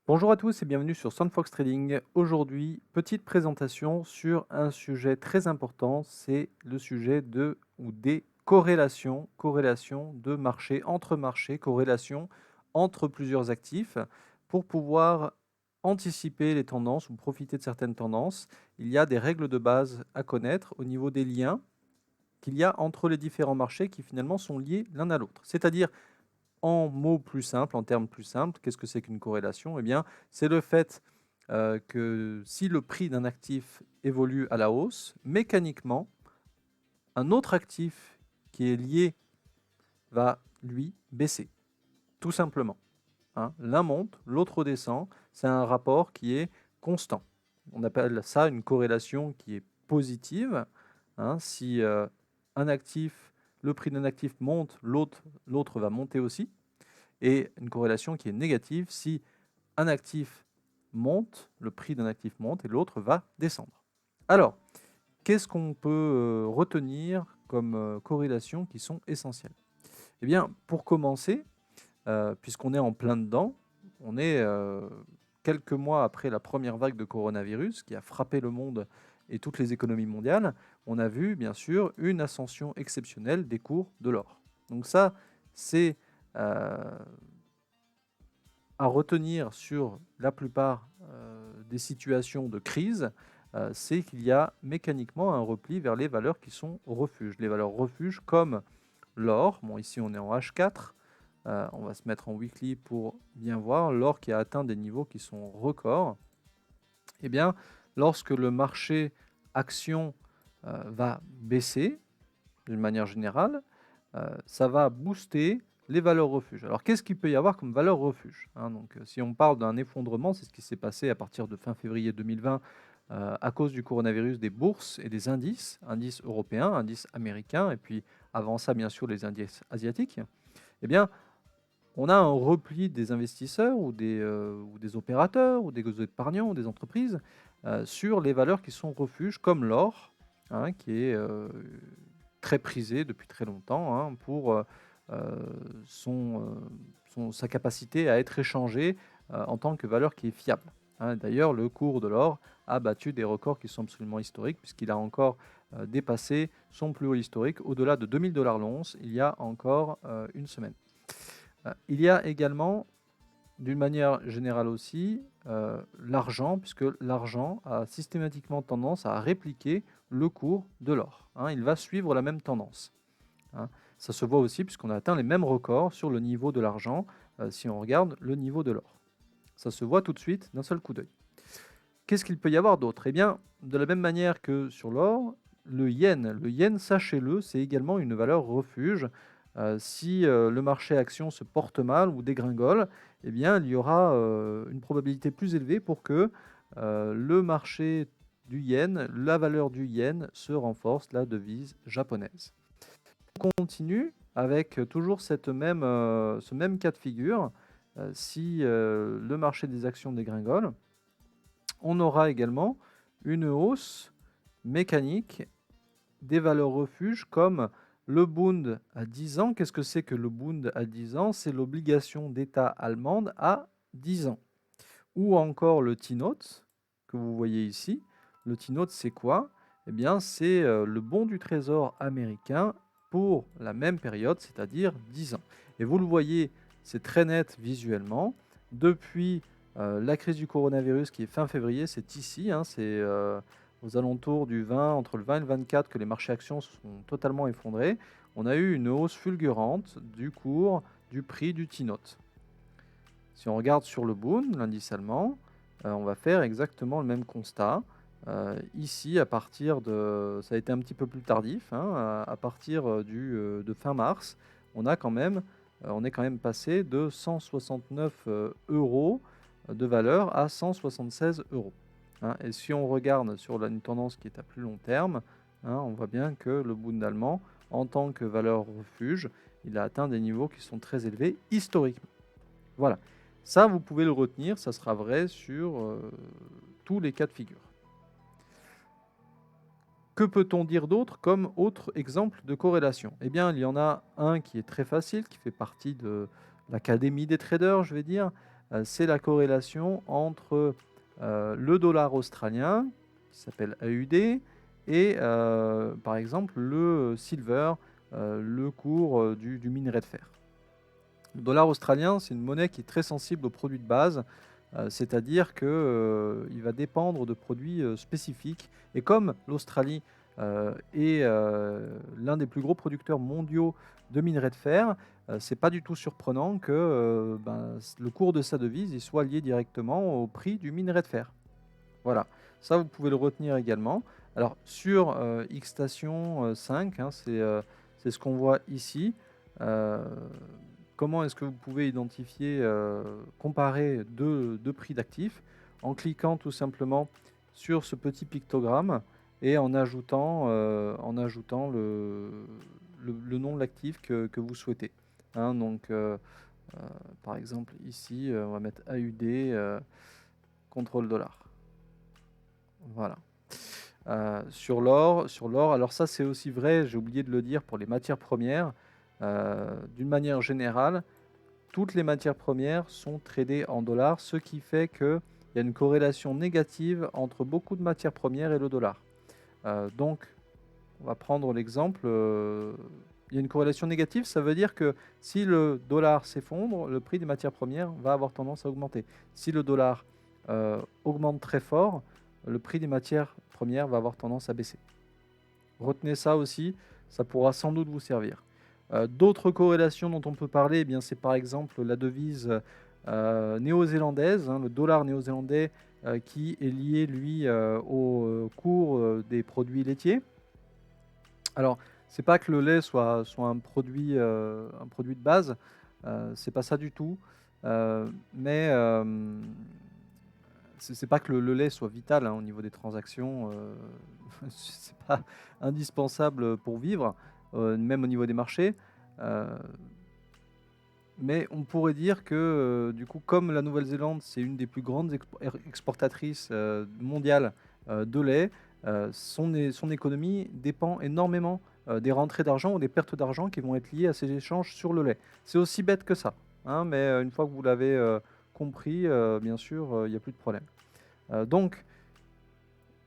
Bonjour à tous et bienvenue sur Sandfox Trading. Aujourd'hui, petite présentation sur un sujet très important, c'est le sujet de ou des corrélations, corrélations de marchés, corrélations entre plusieurs actifs pour pouvoir anticiper les tendances ou profiter de certaines tendances. Il y a des règles de base à connaître au niveau des liens qu'il y a entre les différents marchés qui finalement sont liés l'un à l'autre. C'est-à-dire en mots plus simples, en termes plus simples, qu'est-ce que c'est qu'une corrélation? Eh bien, c'est le fait que si le prix d'un actif évolue à la hausse, mécaniquement, un autre actif qui est lié va, lui, baisser, tout simplement. Hein. L'un monte, l'autre descend, c'est un rapport qui est constant. On appelle ça une corrélation qui est positive. Hein. Si un actif, le prix d'un actif monte, l'autre va monter aussi. Et une corrélation qui est négative si un actif monte, le prix d'un actif monte et l'autre va descendre. Alors, qu'est-ce qu'on peut retenir comme corrélations qui sont essentielles? Eh bien, pour commencer, puisqu'on est en plein dedans, on est quelques mois après la première vague de coronavirus qui a frappé le monde et toutes les économies mondiales, on a vu bien sûr une ascension exceptionnelle des cours de l'or. Donc ça, c'est à retenir sur la plupart des situations de crise, c'est qu'il y a mécaniquement un repli vers les valeurs qui sont refuges. Les valeurs refuges comme l'or, bon ici on est en H4, on va se mettre en weekly pour bien voir, l'or qui a atteint des niveaux qui sont records. Eh bien, lorsque le marché action va baisser, d'une manière générale, ça va booster les valeurs refuges. Alors, qu'est-ce qu'il peut y avoir comme valeur refuge? Hein, donc, si on parle d'un effondrement, c'est ce qui s'est passé à partir de fin février 2020 à cause du coronavirus, des bourses et des indices, indices européens, indices américains, et puis avant ça, bien sûr, les indices asiatiques. Eh bien, on a un repli des investisseurs ou des opérateurs ou des épargnants ou des entreprises sur les valeurs qui sont refuges, comme l'or, hein, qui est très prisé depuis très longtemps hein, pour sa capacité à être échangé en tant que valeur qui est fiable. Hein. D'ailleurs, le cours de l'or a battu des records qui sont absolument historiques, puisqu'il a encore dépassé son plus haut historique au-delà de 2000 dollars l'once il y a encore une semaine. Il y a également, d'une manière générale aussi, l'argent, puisque l'argent a systématiquement tendance à répliquer le cours de l'or. Hein. Il va suivre la même tendance. Hein. Ça se voit aussi puisqu'on a atteint les mêmes records sur le niveau de l'argent si on regarde le niveau de l'or. Ça se voit tout de suite d'un seul coup d'œil. Qu'est-ce qu'il peut y avoir d'autre? Eh bien, de la même manière que sur l'or, le yen, sachez-le, c'est également une valeur refuge. Si le marché action se porte mal ou dégringole, eh bien, il y aura une probabilité plus élevée pour que le marché du yen, la valeur du yen se renforce, la devise japonaise. On continue avec toujours ce même cas de figure. Si le marché des actions dégringole, on aura également une hausse mécanique des valeurs refuges comme le Bund à 10 ans. Qu'est-ce que c'est que le Bund à 10 ans? C'est l'obligation d'État allemande à 10 ans. Ou encore le T-Note, que vous voyez ici. Le T-Note, c'est quoi? Eh bien, c'est le bon du trésor américain pour la même période, c'est-à-dire 10 ans. Et vous le voyez, c'est très net visuellement. Depuis la crise du coronavirus qui est fin février, c'est ici, hein, c'est aux alentours du 20, entre le 20 et le 24 que les marchés actions se sont totalement effondrés. On a eu une hausse fulgurante du cours du prix du T-Note. Si on regarde sur le Bund, l'indice allemand, on va faire exactement le même constat. Ici, à partir de, ça a été un petit peu plus tardif, hein, à partir de fin mars, on est quand même passé de 169 euros de valeur à 176 euros. Hein. Et si on regarde sur une tendance qui est à plus long terme, hein, on voit bien que le Bund allemand, en tant que valeur refuge, il a atteint des niveaux qui sont très élevés historiquement. Voilà. Ça, vous pouvez le retenir, ça sera vrai sur tous les cas de figure. Que peut-on dire d'autre comme autre exemple de corrélation? Eh bien, il y en a un qui est très facile, qui fait partie de l'académie des traders, je vais dire. c'est la corrélation entre le dollar australien, qui s'appelle AUD, et par exemple le silver, le cours du minerai de fer. Le dollar australien, c'est une monnaie qui est très sensible aux produits de base, c'est-à-dire qu'il va dépendre de produits spécifiques. Et comme l'Australie est l'un des plus gros producteurs mondiaux de minerai de fer, c'est pas du tout surprenant que le cours de sa devise il soit lié directement au prix du minerai de fer. Voilà, ça vous pouvez le retenir également. Alors sur Xstation 5, hein, c'est ce qu'on voit ici. Euh, Comment est-ce que vous pouvez identifier, comparer deux prix d'actifs? En cliquant tout simplement sur ce petit pictogramme et en ajoutant le nom de l'actif que vous souhaitez. Hein, donc, par exemple, ici, on va mettre AUD contre le dollar. Voilà. Sur l'or, alors ça c'est aussi vrai, j'ai oublié de le dire pour les matières premières. D'une manière générale, toutes les matières premières sont tradées en dollars, ce qui fait qu'il y a une corrélation négative entre beaucoup de matières premières et le dollar. Donc, on va prendre l'exemple. Il y a une corrélation négative, ça veut dire que si le dollar s'effondre, le prix des matières premières va avoir tendance à augmenter. Si le dollar augmente très fort, le prix des matières premières va avoir tendance à baisser. Retenez ça aussi, ça pourra sans doute vous servir. D'autres corrélations dont on peut parler, eh bien, c'est par exemple la devise néo-zélandaise, hein, le dollar néo-zélandais qui est lié, lui, au cours des produits laitiers. Alors, c'est pas que le lait soit un produit de base, c'est pas ça du tout, mais c'est pas que le lait soit vital hein, au niveau des transactions, c'est pas indispensable pour vivre, même au niveau des marchés. Euh, mais on pourrait dire que du coup, comme la Nouvelle-Zélande, c'est une des plus grandes exportatrices mondiales de lait, son économie dépend énormément des rentrées d'argent ou des pertes d'argent qui vont être liées à ces échanges sur le lait. C'est aussi bête que ça, hein, mais une fois que vous l'avez compris, bien sûr, il n'y a plus de problème. Donc,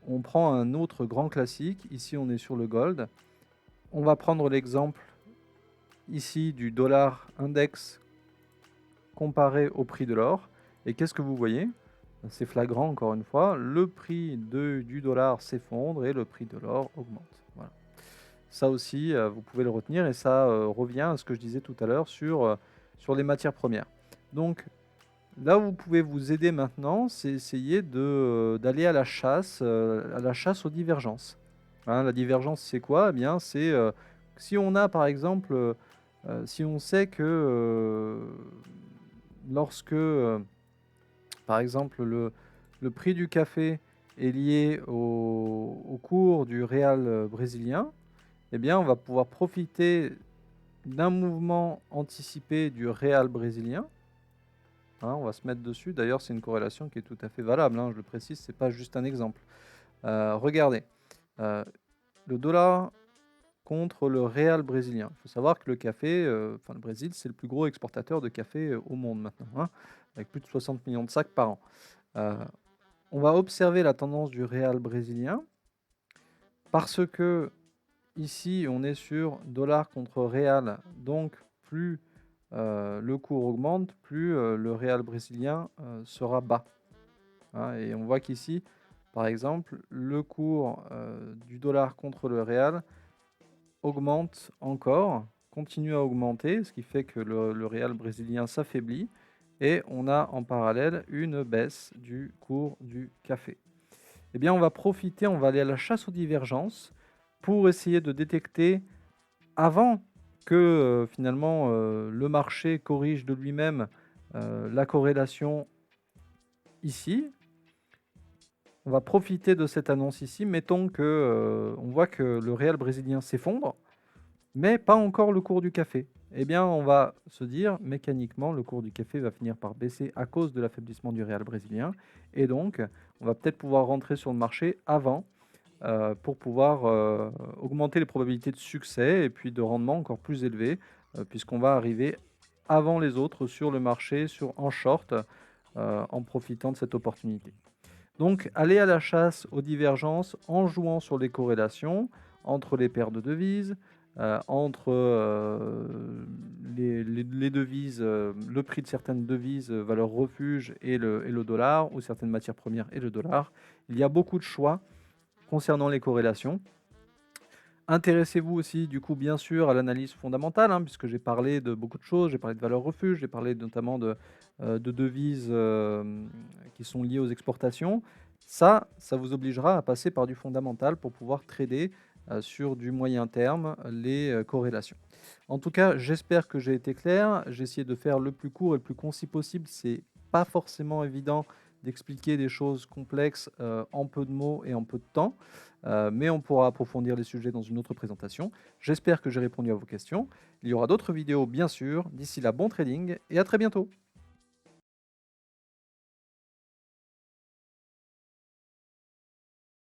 on prend un autre grand classique. Ici, on est sur le gold. On va prendre l'exemple ici du dollar index comparé au prix de l'or. Et qu'est-ce que vous voyez? C'est flagrant encore une fois. Le prix du dollar s'effondre et le prix de l'or augmente. Voilà. Ça aussi, vous pouvez le retenir et ça revient à ce que je disais tout à l'heure sur les matières premières. Donc, là où vous pouvez vous aider maintenant, c'est essayer d'aller à la chasse aux divergences. Hein, la divergence, c'est quoi? Eh bien, c'est si on a par exemple, si on sait que lorsque, par exemple, le prix du café est lié au cours du réal brésilien, eh bien, on va pouvoir profiter d'un mouvement anticipé du réal brésilien. Hein, on va se mettre dessus. D'ailleurs, c'est une corrélation qui est tout à fait valable. Hein, je le précise, c'est pas juste un exemple. Regardez, le dollar contre le réal brésilien. Il faut savoir que le café, le Brésil, c'est le plus gros exportateur de café au monde maintenant, hein, avec plus de 60 millions de sacs par an. On va observer la tendance du réal brésilien parce que ici, on est sur dollar contre réal, donc plus le cours augmente, plus le réal brésilien sera bas. Hein, et on voit qu'ici, par exemple, le cours du dollar contre le réal augmente encore, continue à augmenter, ce qui fait que le réal brésilien s'affaiblit et on a en parallèle une baisse du cours du café. Eh bien, on va profiter, on va aller à la chasse aux divergences pour essayer de détecter avant que finalement le marché corrige de lui-même la corrélation ici. On va profiter de cette annonce ici. Mettons que on voit que le réal brésilien s'effondre, mais pas encore le cours du café. Eh bien, on va se dire mécaniquement le cours du café va finir par baisser à cause de l'affaiblissement du réal brésilien, et donc on va peut-être pouvoir rentrer sur le marché avant pour pouvoir augmenter les probabilités de succès et puis de rendement encore plus élevés, puisqu'on va arriver avant les autres sur le marché en short en profitant de cette opportunité. Donc, allez à la chasse aux divergences en jouant sur les corrélations entre les paires de devises, entre les devises, le prix de certaines devises, valeur refuge et le dollar, ou certaines matières premières et le dollar. Il y a beaucoup de choix concernant les corrélations. Intéressez-vous aussi, du coup, bien sûr, à l'analyse fondamentale, hein, puisque j'ai parlé de beaucoup de choses. J'ai parlé de valeurs refuge, j'ai parlé notamment de devises qui sont liées aux exportations. Ça vous obligera à passer par du fondamental pour pouvoir trader sur du moyen terme les corrélations. En tout cas, j'espère que j'ai été clair. J'ai essayé de faire le plus court et le plus concis possible. C'est pas forcément évident d'expliquer des choses complexes en peu de mots et en peu de temps. Mais on pourra approfondir les sujets dans une autre présentation. J'espère que j'ai répondu à vos questions. Il y aura d'autres vidéos, bien sûr. D'ici là, bon trading et à très bientôt.